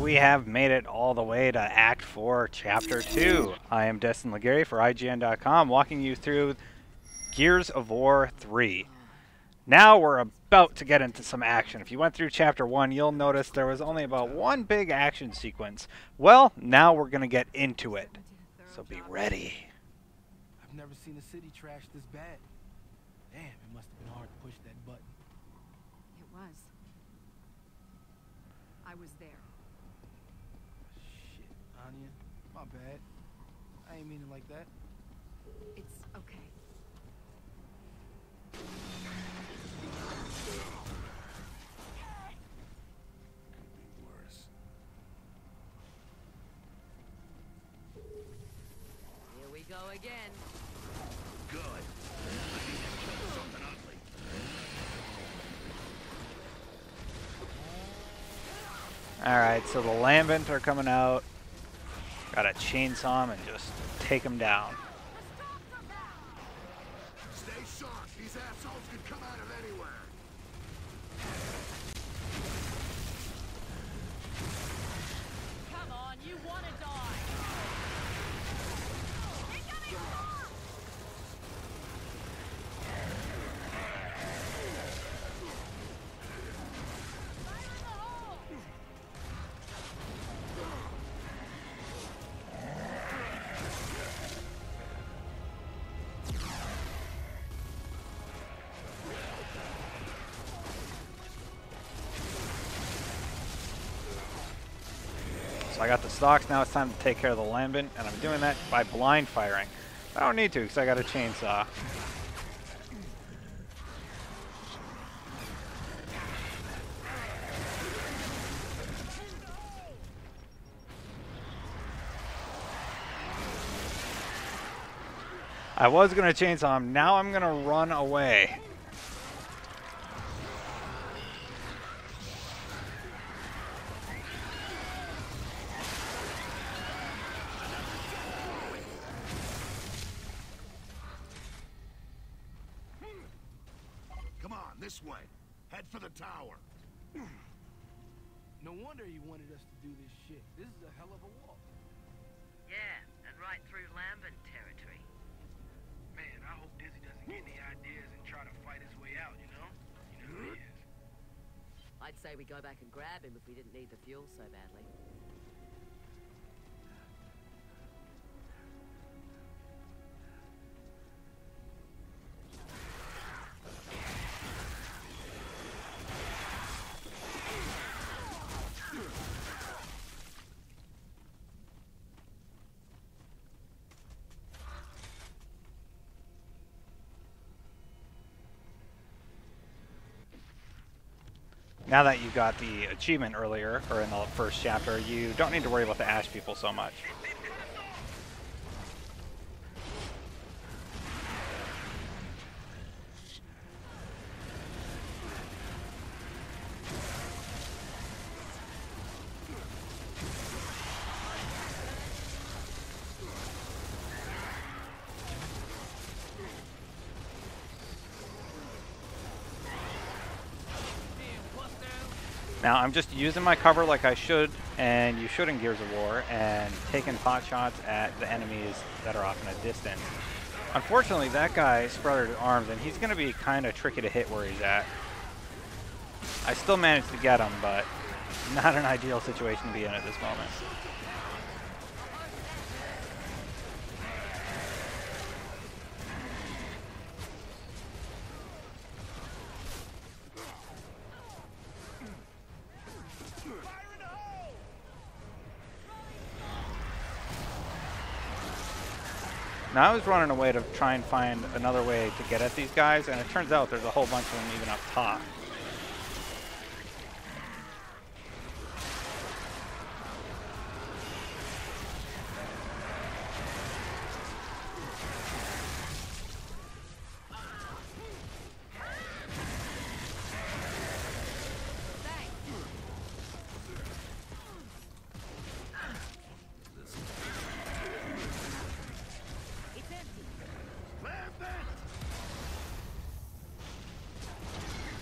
we have made it all the way to Act 4, Chapter 2. I am Destin Legary for IGN.com, walking you through Gears of War 3. Now we're about to get into some action. If you went through Chapter 1, you'll notice there was only about one big action sequence. Well, now we're going to get into it. So be ready. I've never seen a city trash this bad. Damn, it must have been hard to push that button. It was. I was there. Shit, Anya. My bad. I ain't mean it like that. It's okay. Worse. Here we go again. Good. I need to kill something ugly. Alright, so the Lambent are coming out. Gotta chainsaw 'em and just take them down. Stay sharp. These assholes could come out of anywhere. Come on, you want to die. So I got the stocks, now it's time to take care of the Lambent, and I'm doing that by blind firing. I don't need to because I got a chainsaw. I was going to chainsaw him, now I'm going to run away. Come on, this way. Head for the tower. No wonder he wanted us to do this shit. This is a hell of a walk. Yeah, and right through Lambent territory. Man, I hope Dizzy doesn't get any ideas and try to fight his way out, you know? You know who he is. I'd say we go back and grab him if we didn't need the fuel so badly. Now that you got the achievement earlier, or in the first chapter, you don't need to worry about the Ash people so much. Now I'm just using my cover like I should, and you should in Gears of War, and taking pot shots at the enemies that are off in a distance. Unfortunately, that guy spread his arms, and he's going to be kind of tricky to hit where he's at. I still managed to get him, but not an ideal situation to be in at this moment. Now I was running away to try and find another way to get at these guys, and it turns out there's a whole bunch of them even up top.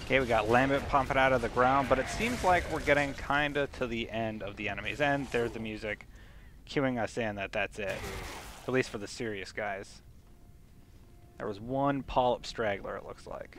Okay, we got Lambent pumping out of the ground, but it seems like we're getting kinda to the end of the enemies. And there's the music cueing us in that that's it. At least for the serious guys. There was one polyp straggler, it looks like.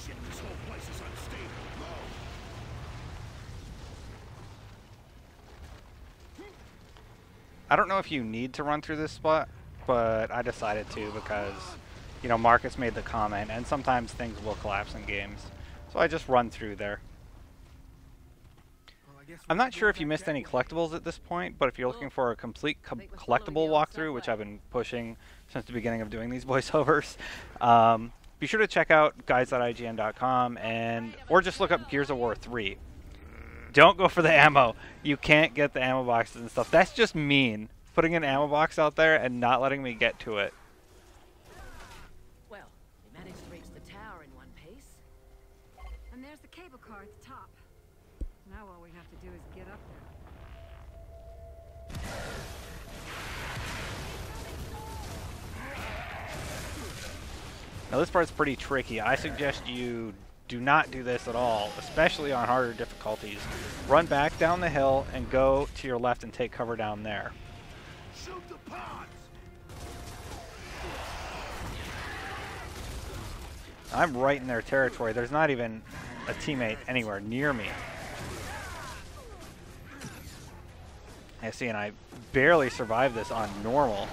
Shit, this whole place is unstable. I don't know if you need to run through this spot, but I decided to because, you know, Marcus made the comment, and sometimes things will collapse in games. So I just run through there. I'm not sure if you missed any collectibles at this point, but if you're looking for a complete collectible walkthrough, which I've been pushing since the beginning of doing these voiceovers, be sure to check out guides.ign.com or just look up Gears of War 3. Don't go for the ammo. You can't get the ammo boxes and stuff. That's just mean. Putting an ammo box out there and not letting me get to it. Well, we managed to reach the tower in one piece. And there's the cable car at the top. Now all we have to do is get up there. Now this part's pretty tricky. I suggest you do not do this at all, especially on harder difficulties. Run back down the hill and go to your left and take cover down there. Shoot the pods! I'm right in their territory. There's not even a teammate anywhere near me. I see, and I barely survived this on normal.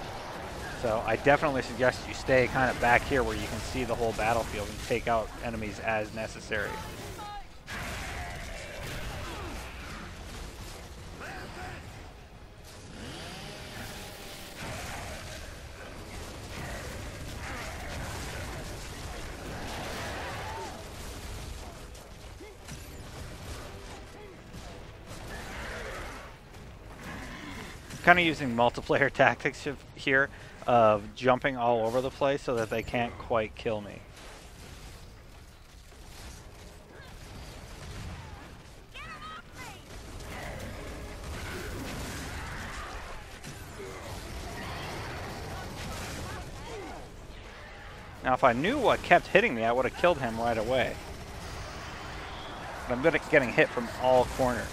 So I definitely suggest you stay kind of back here where you can see the whole battlefield and take out enemies as necessary. Kind of using multiplayer tactics here of jumping all over the place so that they can't quite kill me. Now if I knew what kept hitting me, I would have killed him right away. But I'm good at getting hit from all corners.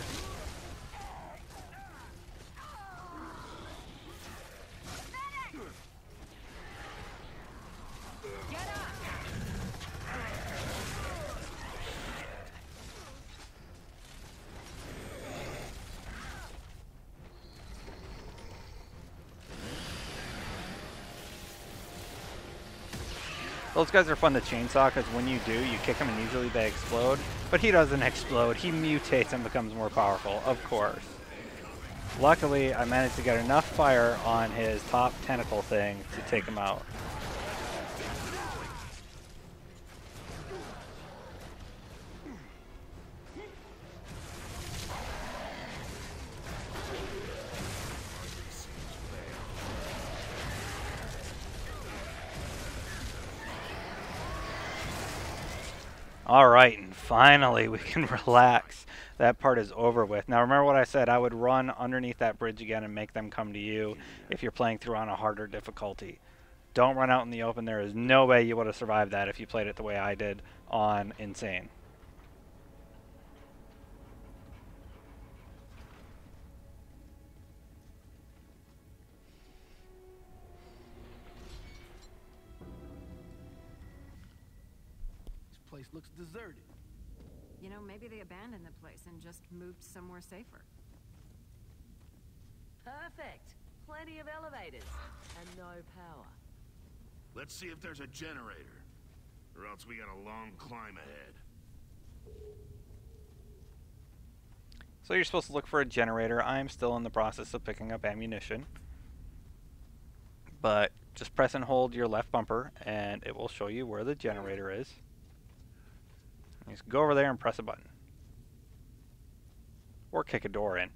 Those guys are fun to chainsaw because when you do, you kick them and usually they explode. But he doesn't explode. He mutates and becomes more powerful, of course. Luckily, I managed to get enough fire on his top tentacle thing to take him out. Alright, and finally we can relax. That part is over with. Now remember what I said, I would run underneath that bridge again and make them come to you if you're playing through on a harder difficulty. Don't run out in the open. There is no way you would have survived that if you played it the way I did on Insane. Place looks deserted. You know, maybe they abandoned the place and just moved somewhere safer. Perfect. Plenty of elevators and no power. Let's see if there's a generator. Or else we got a long climb ahead. So you're supposed to look for a generator. I'm still in the process of picking up ammunition. But Just press and hold your left bumper, and it will show you where the generator is. You just go over there and press a button. Or kick a door in.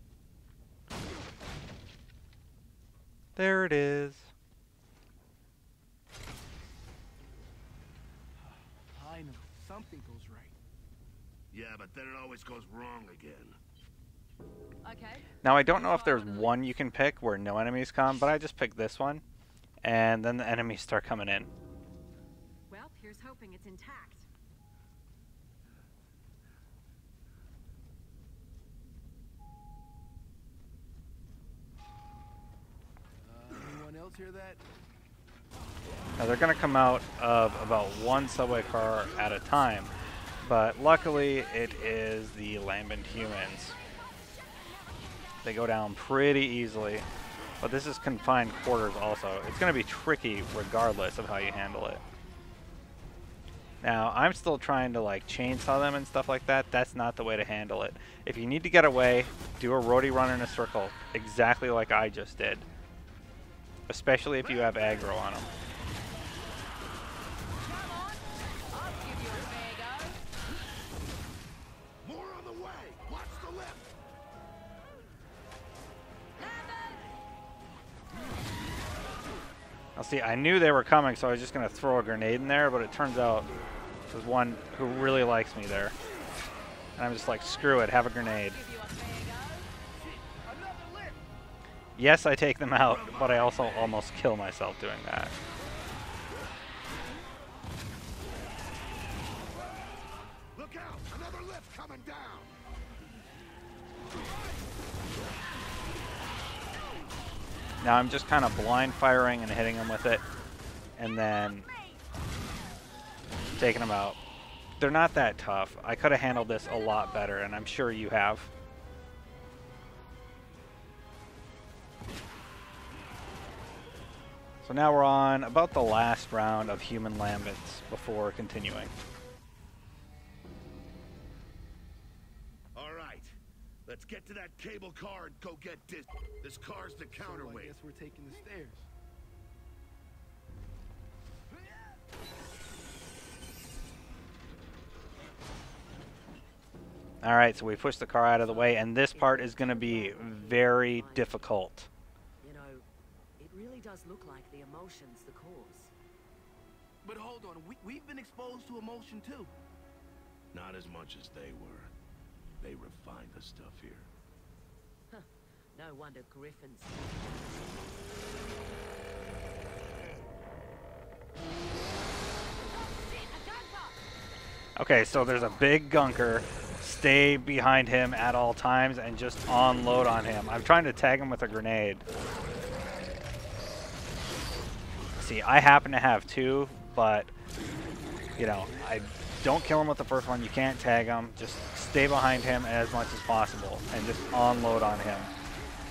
There it is. Finally, something goes right. Yeah, but then it always goes wrong again. Okay. Now I don't know if there's one you can pick where no enemies come, but I just picked this one. And then the enemies start coming in. Well, here's hoping it's intact. Anyone else hear that? Now they're going to come out of about one subway car at a time, but luckily it is the lambent humans. They go down pretty easily, but this is confined quarters also. It's going to be tricky regardless of how you handle it. Now I'm still trying to like chainsaw them and stuff like that. That's not the way to handle it. If you need to get away, do a roadie run in a circle, exactly like I just did. Especially if you have aggro on them. More on the way! Watch the left! Now see, I knew they were coming, so I was just going to throw a grenade in there, but it turns out there's one who really likes me there. And I'm just like, screw it, have a grenade. Yes, I take them out, but I also almost kill myself doing that. Look out! Another lift coming down! Now I'm just kind of blind firing and hitting them with it, and then taking them out. They're not that tough. I could have handled this a lot better, and I'm sure you have. So now we're on about the last round of human lambents before continuing. All right, let's get to that cable car and go get this car's the So I counterweight. guess we're taking the stairs. Alright, so we pushed the car out of the way, and this part is going to be very difficult. You know, it really does look like the emotion's the cause. But hold on, we've been exposed to emotion too. Not as much as they were. They refined the stuff here. No wonder Griffins. Okay, so there's a big gunker. Stay behind him at all times and just unload on him. I'm trying to tag him with a grenade. See, I happen to have two, but, you know, I don't kill him with the first one. You can't tag him. Just stay behind him as much as possible and just unload on him.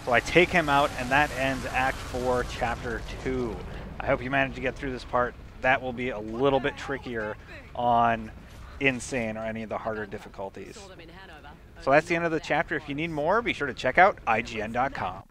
So I take him out, and that ends Act 4, Chapter 2. I hope you managed to get through this part. That will be a little bit trickier on Insane or any of the harder difficulties. So that's the end of the chapter. If you need more, be sure to check out IGN.com.